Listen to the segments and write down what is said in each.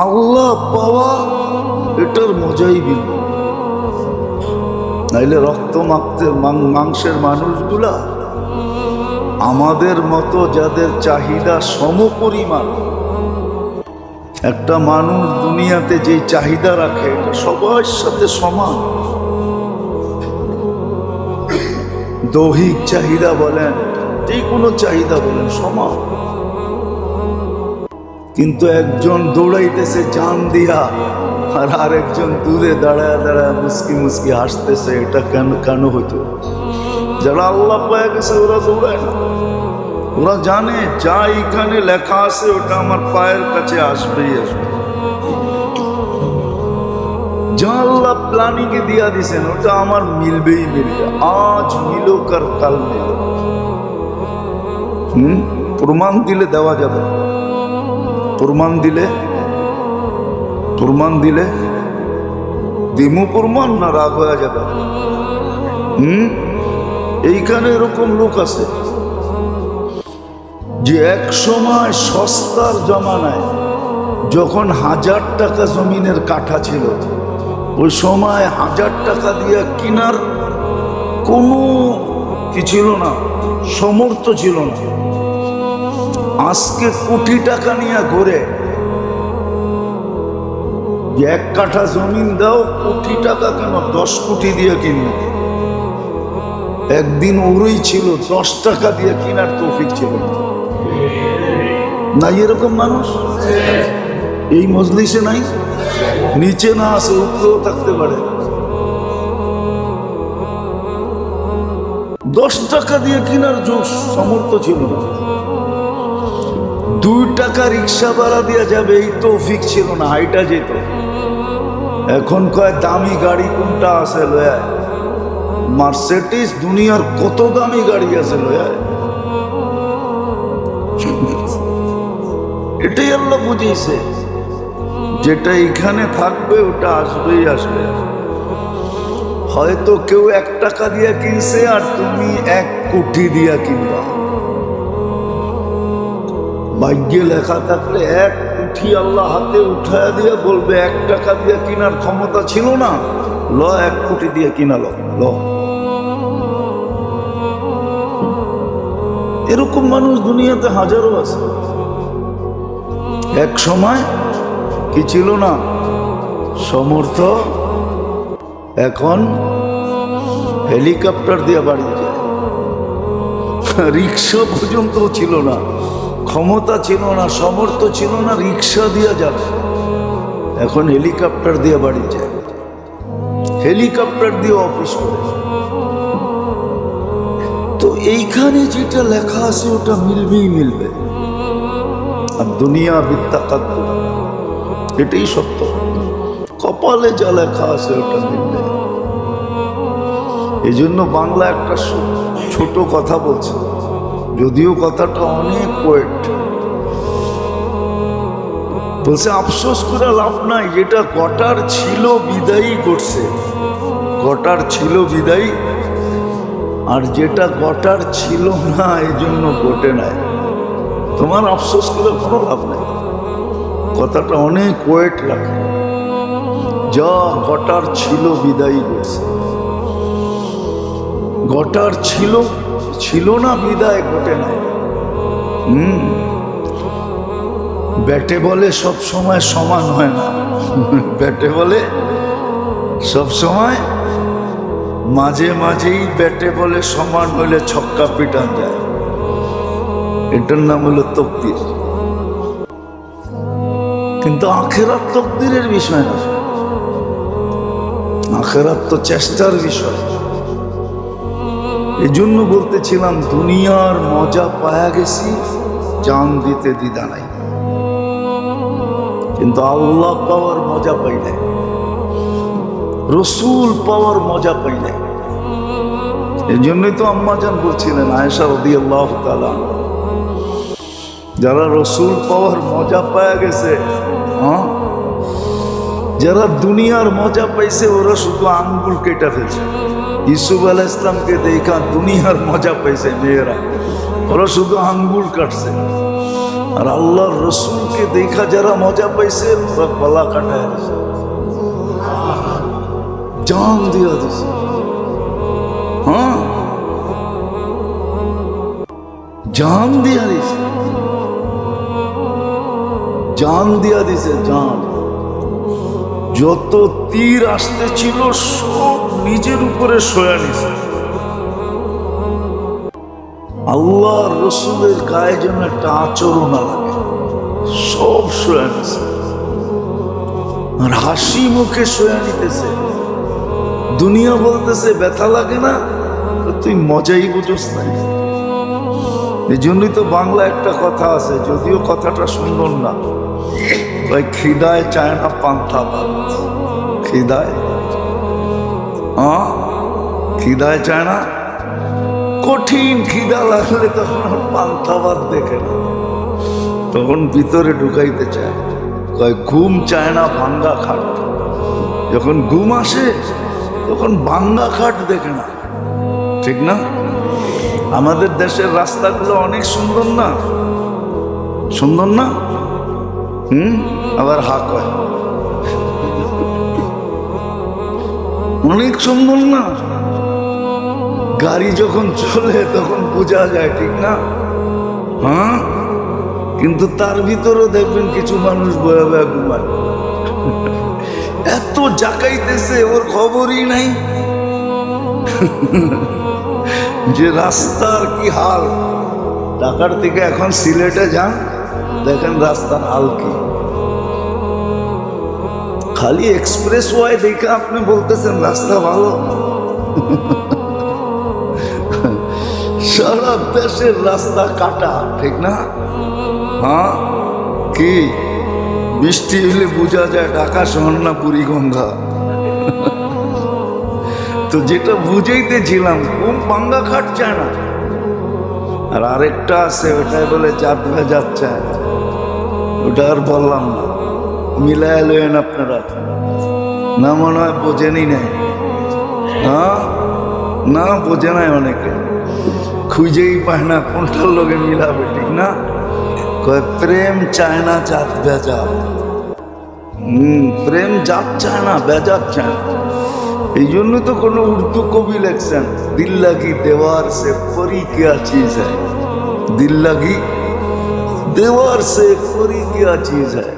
আল্লাহ পাওয়া এটার মজাই ভিন্ন। নাইলে রক্ত মাংসের মানুষগুলা আমাদের মতো যাদের চাহিদা সমপরিমাণ, একটা মানুষ দুনিয়াতে যে চাহিদা রাখে এটা সবার সাথে সমান। দৈহিক চাহিদা বলেন, যে কোনো চাহিদা বলেন, সমান। কিন্তু একজন দৌড়াইতেছে জান দিয়া, আর আরেকজন দূরে দাঁড়ায় দাঁড়ায় মুস্কি মুস্কি হাসতেছে। এটা কেন হতো? যারা আল্লাহ পায় গেছে ওরা দৌড়ায় না। ওরা জানে যা এখানে লেখা আছে ওটা আমার পায়ের কাছে আসবেই আসবে। যা আল্লাহ প্ল্যানিং এ দিয়া দিছেন ওটা আমার মিলবেই মিলবে। আজ মিলুক আর কাল মিলুক। প্রমাণ দিলে দেওয়া যাবে। প্রমাণ দিলে দিমু প্রমাণ না রাগ হয়ে যাবে। এইখানে এরকম লোক আছে যে এক সময় সস্তার জমানায় যখন 1000 টাকা জমিনের কাঠা ছিল, ওই সময় 1000 টাকা দিয়ে কিনার কোনো কি ছিল না, সমর্থ ছিল না। আজকে কোটি টাকা নিয়ে ঘুরে, 1 কাঠা জমিন দাও, কোটি টাকা কেন, 10 কোটি দিয়ে কিনবে। একদিন ওরই ছিল 10 টাকা দিয়ে কিনার তৌফিক ছিল না। এরকম মানুষ এই মজলিসে নাই, নিচে না আছে, উপরেও থাকতে পারে। 10 টাকা দিয়ে কিনার সামর্থ্য ছিল না। 2 টাকা রিক্সা ভাড়া দিয়ে যাবে এই তৌফিক ছিল না, হাইটা যেত। এখন কয় দামি গাড়ি কোনটা আছে লয়ায়, মার্সিডিজ, দুনিয়ার কত দামি গাড়ি আছে লয়ায়। এটাই আল্লাহ বুঝিয়েছে, যেটা এখানে থাকবে ওটা আসবেই আসবে। হয়তো কেউ 1 টাকা দিয়ে কিনছে আর তুমি 1 কোটি দিয়া কিনবা। ভাগ্যে লেখা থাকলে 1 কোটি আল্লাহ হাতে উঠায় দিয়ে বলবে 1 টাকা দিয়ে কিনার ক্ষমতা ছিল না, ল 1 কোটি দিয়ে কিনালো ল। এরকম মানুষ দুনিয়াতে হাজারো আছে। এক সময় কি ছিল না, সমর্থ। এখন হেলিকপ্টার দিয়ে বাড়ি যায়। রিক্সা পর্যন্ত ছিল না, ক্ষমতা ছিল না, সমর্থ ছিল না, রিক্সা দিয়ে যাবে। এখন হেলিকপ্টার দিয়ে বাড়ি যায়, হেলিকপ্টার দিয়ে অফিস করে। তো এইখানে যেটা লেখা আছে ওটা মিলবেই মিলবে। আর দুনিয়া বিত্তাকাত্তুর, এটাই সত্য। কপালে যা লেখা আছে ওটা মিলবে। এই জন্য বাংলা একটা ছোট কথা বলছে, যদিও কথাটা অনেক পোয়েট। বলছে আফসোস করে লাভ নাই, যেটা গটার ছিল বিদায়ী করছে, গটার ছিল বিদায়ী, আর যেটা গটার ছিল না এই জন্য ঘটে নাই। তোমার আফসোস করে কোনো লাভ নাই। কথাটা অনেক ওয়েট লাগে। যা গটার ছিল বিদায়ী করছে, গটার ছিল না বিদায় ঘটে নাই। ব্যাটে বলে সব সময় সমান হয় না, ব্যাটে বলে সব সময়, মাঝে মাঝেই ব্যাটে বলে সমান হলে ছক্কা পিটান যায়। এটার নাম হলো তকদির। কিন্তু আখেরাত তকদিরের বিষয় না, আখেরাত তো চেষ্টার বিষয়। এই জন্য বলতেছিলাম দুনিয়ার মজা পায়া গেছি, জান দিতে দ্বিধা নাই, কিন্তু আল্লাহ পাওয়ার মজা পাই নাই, রসুল পাওয়ার মজা পাই নাই। এই জন্যই তো আম্মাজান বলছিলেন আয়েশা রাদিয়াল্লাহু তাআলা, যারা রসুল পাওয়ার মজা পায়া গেছে, যারা দুনিয়ার মজা পাইছে ওরা শুধু আঙ্গুল কেটে ফেলছে। ইউসুফ আলাইহিস সালামকে দেখা দুনিয়ার মজা পাইছে মেয়েরা, ওরা শুধু আঙ্গুল কাটছে। আর আল্লাহর রসুলকে দেখা যারা মজা পাইছে ওরা গলা কাটায় দিছে, জান দিয়া দিছে। হ্যাঁ, জান দিয়া দিছে, জান দিয়া দিছে, জান। যত তীর আসতে ছিল সব নিজের উপরে সয়া নিছে। আল্লাহ রসুলের গায়ে যেন একটা আচরণ না লাগে, সব সয়া নিছে। আর হাসি মুখে সয়া নিতেছে। দুনিয়া বলতেছে ব্যথা লাগে না, তুই মজাই বুঝোস না। এই জন্যই তো বাংলা একটা কথা আছে, যদিও কথাটা সুন্দর না, ওই খিদায় চায় না পান্থা ভাত। খিদায় খিদায় চায় না, কঠিন খিদা লাগলে তখন আর পান্থা ভাত দেখে না, তখন ভিতরে ঢুকাইতে চায়। কয় ঘুম চায় না ভাঙ্গা খাট। যখন ঘুম আসে তখন ভাঙ্গা খাট দেখে না, ঠিক না? আমাদের দেশের রাস্তাগুলো অনেক সুন্দর না, সুন্দর না? আবার হা কয় অনেক সুন্দর না? গাড়ি যখন চলে তখন বোঝা যায়, ঠিক না? হ্যাঁ, কিন্তু তার ভিতরেও দেখবেন কিছু মানুষ বয়া বয়া ঘুমায়। এত জাকাইতেছে, ওর খবরই নাই যে রাস্তার কি হাল। ঢাকার থেকে এখন সিলেটে যান, দেখেন রাস্তার হাল কি। খালি এক্সপ্রেস ওয়াই দেখে আপনি বলতেছেন রাস্তা ভালো। সারা দেশের রাস্তা কাটা, ঠিক না? হ্যাঁ, কি বৃষ্টি হলে বোঝা যায় ঢাকা শহর না পুরী গঙ্গা। তো যেটা বুঝাইতেছিলাম, ঘুম ভাঙ্গা খাট চায় না। আর আরেকটা আছে, ওটাই বলে জাত ভেজাত চায় না। ওটা আর বললাম না, মিলায় লয়েন আপনারা। না মনে হয় বোঝেনই নাই। হ্যাঁ, না বোঝে নাই, অনেকে খুঁজেই পায় না কোনটার লোকে মিলাবে, ঠিক না? কয় প্রেম চায় না জাত ভেজাত। প্রেম জাত চায় না, বেজাত চায় না। এই জন্য তো কোনো উর্দু কবি লেখছেন, দিল লাগি দেওয়ার সে পরি কিয়া চিজ হ্যায়, দিল লাগি দেওয়ার সে পরি কিয়া চিজ হ্যায়।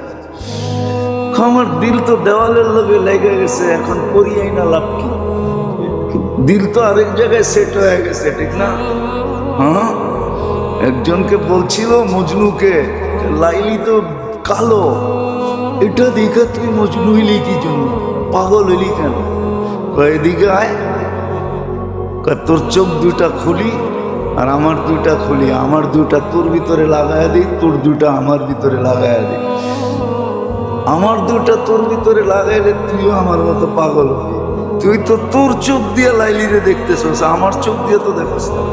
আমার দিল তো দেওয়ালের লগে লেগে গেছে, এখন পরি আইনা লাভ কি? দিল তো আরেক জায়গায় সেট হয়ে গেছে, ঠিক না? হ্যাঁ, একজনকে বলছিল মজনুকে, লাইলি তো কালো, এটা দেখে তুই মজনু হইলি কি জন্য, পাগল হইলি কেন? এদিকে আয়, তোর চোখ দুটা খুলি আর আমার দুটা খুলি, আমার দুটা তোর ভিতরে লাগাই দিই, তোর দুটা আমার ভিতরে লাগাই দিই। আমার দুটা তোর ভিতরে লাগাইলে তুইও আমার মতো পাগল হবি। তুই তো তোর চোখ দিয়ে লাইলিরে দেখতেছিস, আমার চোখ দিয়ে তো দেখিস না।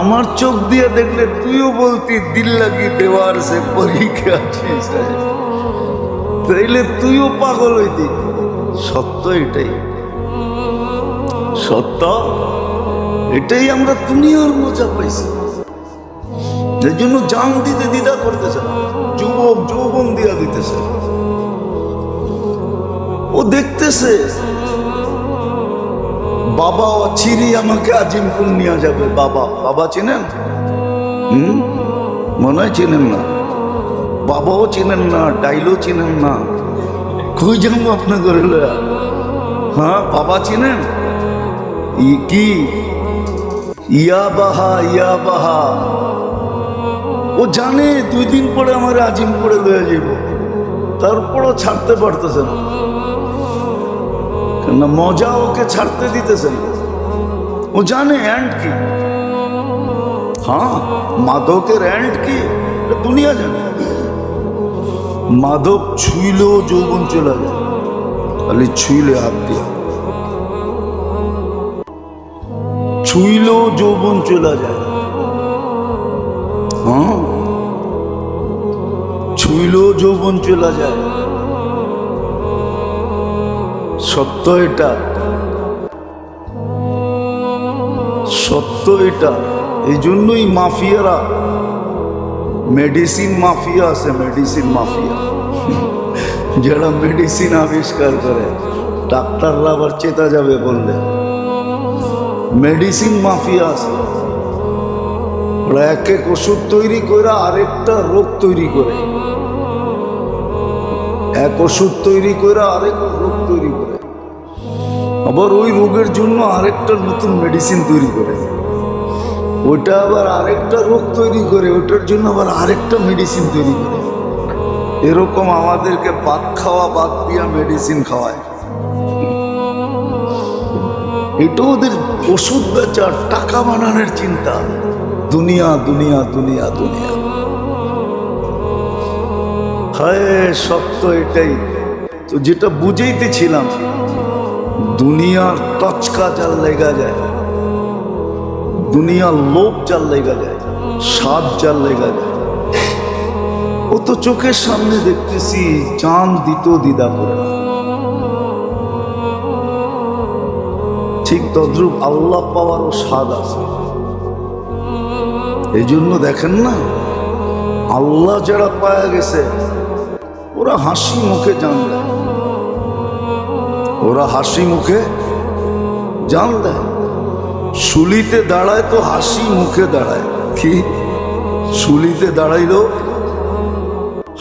আমার চোখ দিয়ে দেখলে তুইও বলতি দিল লাগি দেওয়ার সে পরীক্ষা আছিস, তাইলে তুইও পাগল হইতি। সত্য এটাই, সত্য এটাই। আমরা দুনিয়ার মজা পাইছি, এই জন্য জান দিতে দ্বিধা করতেছে না। যুবক যৌবন দিয়া দিতেছে, ও দেখতেছে বাবা অচিরি আমাকে আজিমপুর নিয়ে যাবে। বাবা, বাবা চেনেন? মনে হয় চেনেন না। বাবাও চেনেন না, ডাইলও চেনেন না। কই যাবো আপনার ঘরে লয়া? হ্যাঁ, বাবা চেনেন? কি ইয়া বাহা, ইয়া বাহা। ও জানে 2 দিন পরে আমার আজিমপুরে লয়ে যাব, তারপরও ছাড়তে পারতেছে না, কেন মজা ওকে ছাড়তে দিতেছে না। ও জানে এন্ড কি। হ্যাঁ, মাদকের এন্ড কি দুনিয়া জানে। মাদক ছুইলেও যৌবন চলে যায়, খালি ছুইলে হাত দিয়া, ছুইলেও যৌবন চলে যায়। হ্যাঁ, ছুইলেও যৌবন চলে যায়। সত্য এটা, সত্য এটা। এই জন্যই মাফিয়ারা মেডিসিন মাফিয়া আছে, মেডিসিন মাফিয়া, যারা মেডিসিন আবিষ্কার করে, ডাক্তাররা আবার চেতা যাবে বললে। মেডিসিন মাফিয়া আছে, ওরা এক এক ওষুধ তৈরি করে আরেকটা রোগ তৈরি করে, এক ওষুধ তৈরি করে আরেক রোগ তৈরি করে, আবার ওই রোগের জন্য আরেকটা নতুন মেডিসিন তৈরি করে, ওটা আবার আরেকটা রোগ তৈরি করে, ওটার জন্য আবার আরেকটা মেডিসিন তৈরি করে। এরকম আমাদেরকে ভাত খাওয়া বাদ দিয়া মেডিসিন খাওয়ায়। এটা ওদের ওষুধ বেচার, টাকা বানানোর চিন্তা। দুনিয়া দুনিয়া দুনিয়া দুনিয়া, হায় সত্য এটাই তো, যেটা বুঝাইতেছিলাম। দুনিয়ার তচকা জাল লেগা যায়, দুনিয়ার লোভ জাল লেগা যায়, স্বাদ জাল লেগা যায়। ও তো চোখের সামনে দেখতেছি, জান দিত দ্বিধা করে না। ঠিক তদ্রূপ আল্লাহ পাওয়ারও স্বাদ আছে। এই জন্য দেখেন না, আল্লাহ যারা পায়া গেছে ওরা হাসি মুখে জান দেয়, ওরা হাসি মুখে জান দেয়। শুলিতে দাঁড়ায় তো হাসি মুখে দাঁড়ায়, কি শুলিতে দাঁড়াইলো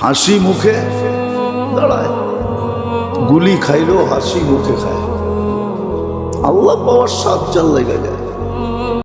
হাসি মুখে দাঁড়ায়, গুলি খাইলেও হাসি মুখে খায়। আল্লাহ পাওয়ার স্বাদ জাল লেগে যায়।